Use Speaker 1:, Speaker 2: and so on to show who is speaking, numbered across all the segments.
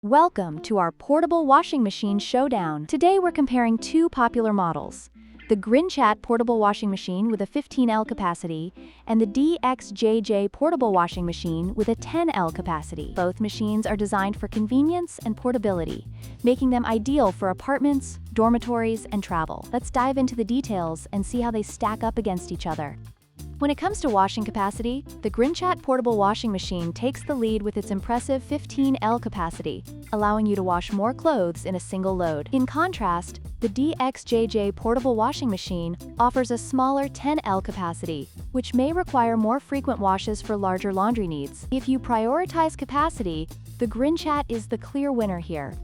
Speaker 1: Welcome to our portable washing machine showdown. Today we're comparing two popular models, the Grinchat portable washing machine with a 15L capacity and the DXJJ portable washing machine with a 10L capacity. Both machines are designed for convenience and portability, making them ideal for apartments, dormitories, and travel. Let's dive into the details and see how they stack up against each other. When it comes to washing capacity, the Grinchat portable washing machine takes the lead with its impressive 15L capacity, allowing you to wash more clothes in a single load. In contrast, the DXJJ portable washing machine offers a smaller 10L capacity, which may require more frequent washes for larger laundry needs. If you prioritize capacity, the Grinchat is the clear winner here.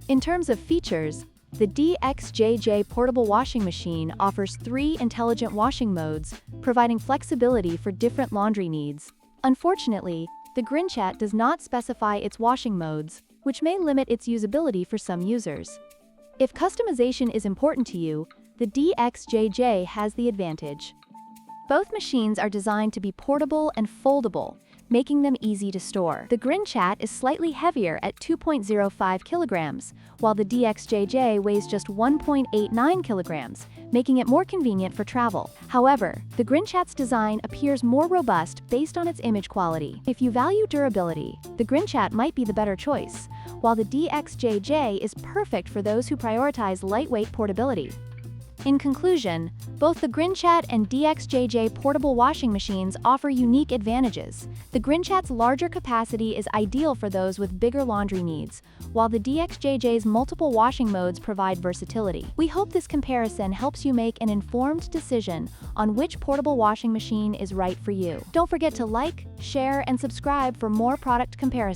Speaker 1: In terms of features, the DXJJ portable washing machine offers 3 intelligent washing modes, providing flexibility for different laundry needs. Unfortunately, the Grinchat does not specify its washing modes, which may limit its usability for some users. If customization is important to you, the DXJJ has the advantage. Both machines are designed to be portable and foldable, making them easy to store. The Grinchat is slightly heavier at 2.05 kilograms, while the DXJJ weighs just 1.89 kilograms, making it more convenient for travel. However, the Grinchat's design appears more robust based on its image quality. If you value durability, the Grinchat might be the better choice, while the DXJJ is perfect for those who prioritize lightweight portability. In conclusion, both the Grinchat and DXJJ portable washing machines offer unique advantages. The Grinchat's larger capacity is ideal for those with bigger laundry needs, while the DXJJ's multiple washing modes provide versatility. We hope this comparison helps you make an informed decision on which portable washing machine is right for you. Don't forget to like, share, and subscribe for more product comparisons.